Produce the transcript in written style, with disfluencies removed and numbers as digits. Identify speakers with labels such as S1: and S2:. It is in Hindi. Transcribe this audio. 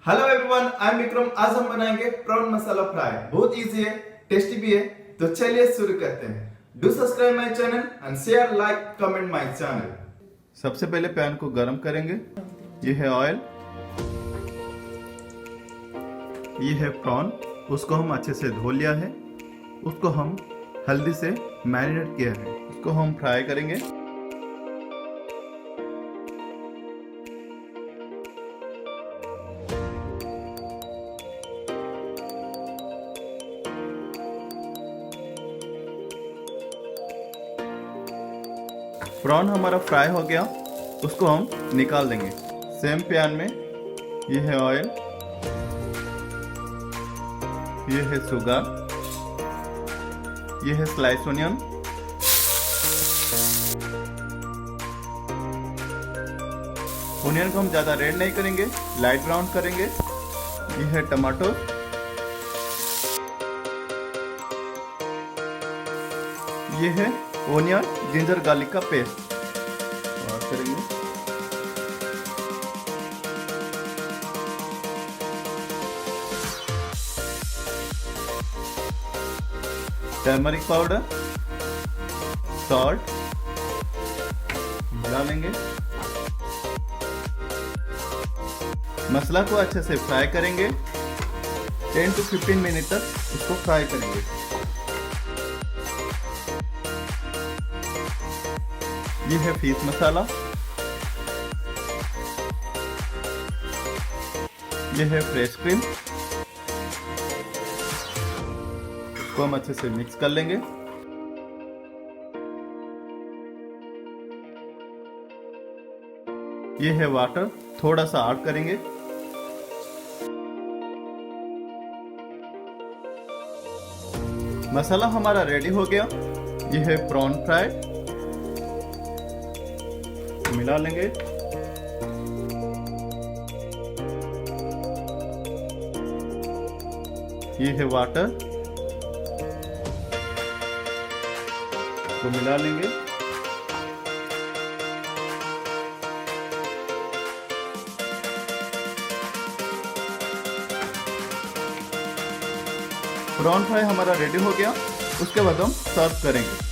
S1: Hello everyone, I am Vikram. आज हम बनाएंगे प्रॉन मसाला फ्राई। बहुत इजी है, टेस्टी भी है। तो चलिए शुरू करते हैं। Do subscribe my channel and share, like, comment my channel. सबसे पहले पैन को गरम करेंगे। ये है ऑयल, ये है प्रॉन। उसको हम अच्छे से धो लिया है। उसको हम हल्दी से मैरिनेट किया है। उसको हम फ्राई करेंगे। प्रॉन हमारा फ्राई हो गया, उसको हम निकाल देंगे। सेम पैन में ये है ऑयल, ये है शुगर, ये है स्लाइस ऑनियन, ऑनियन को हम ज्यादा रेड नहीं करेंगे, लाइट ब्राउन करेंगे। ये है टमाटो, ये है ओनियन जिंजर गार्लिक का पेस्ट और करेंगे। टर्मरिक पाउडर, सॉल्ट मिला लेंगे। मसाला को अच्छे से फ्राई करेंगे। 10 to 15 मिनट तक इसको फ्राई करेंगे। ये है फिश मसाला, ये है फ्रेश क्रीम। इसको हम अच्छे से मिक्स कर लेंगे। ये है वाटर, थोड़ा सा ऐड करेंगे। मसाला हमारा रेडी हो गया। ये है प्रॉन फ्राई, मिला लेंगे। ये है वाटर, तो मिला लेंगे। प्रॉन फ्राई हमारा रेडी हो गया। उसके बाद हम सर्व करेंगे।